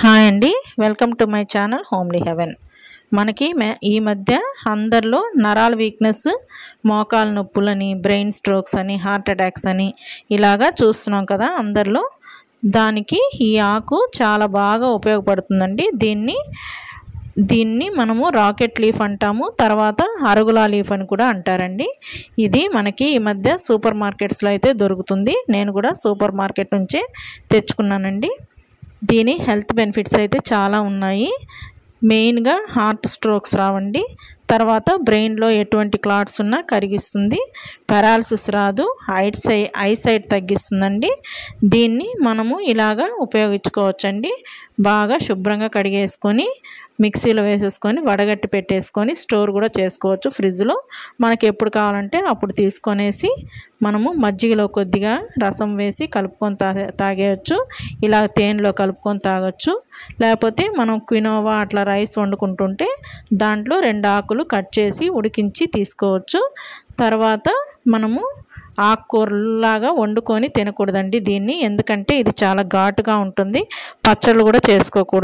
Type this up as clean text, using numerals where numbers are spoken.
Hi అండి, welcome to my channel homely heaven. మనకి ఈ మధ్య అందరిలో నరాల వీక్నెస్, మోకాల నొప్పులని, బ్రెయిన్ స్ట్రోక్స్ అని, హార్ట్ అటాక్స్ అని ఇలాగా చూస్తున్నాం కదా అందరిలో. దానికి ఈ ఆకు చాలా బాగా ఉపయోగపడుతుందండి. దీన్ని మనము రాకెట్ లీఫ్ అంటాము, తర్వాత అరుగులా లీఫ్ అని కూడా అంటారండి. ఇది మనకి ఈ మధ్య సూపర్ మార్కెట్స్లో అయితే దొరుకుతుంది. నేను కూడా సూపర్ మార్కెట్ నుంచే తెచ్చుకున్నానండి. దీని హెల్త్ బెనిఫిట్స్ అయితే చాలా ఉన్నాయి. మెయిన్గా హార్ట్ స్ట్రోక్స్ రావండి, తర్వాత బ్రెయిన్లో ఎటువంటి క్లాట్స్ ఉన్నా కరిగిస్తుంది, పారాలసిస్ రాదు, ఐసైట్ తగ్గిస్తుందండి. దీన్ని మనము ఇలాగా ఉపయోగించుకోవచ్చండి. బాగా శుభ్రంగా కడిగేసుకొని మిక్సీలో వేసేసుకొని వడగట్టి పెట్టేసుకొని స్టోర్ కూడా చేసుకోవచ్చు ఫ్రిడ్జ్లో. మనకి ఎప్పుడు కావాలంటే అప్పుడు తీసుకొనేసి మనము మజ్జిగలో కొద్దిగా రసం వేసి కలుపుకొని తాగేయచ్చు. ఇలా తేనెలో కలుపుకొని తాగొచ్చు. లేకపోతే మనం క్వినోవా అట్లా రైస్ వండుకుంటుంటే దాంట్లో 2 ఆకులు కట్ చేసి ఉడికించి తీసుకోవచ్చు. తర్వాత మనము ఆకుకూరలాగా వండుకొని తినకూడదండి దీన్ని, ఎందుకంటే ఇది చాలా ఘాటుగా ఉంటుంది. పచ్చళ్ళు కూడా చేసుకోకూడదు.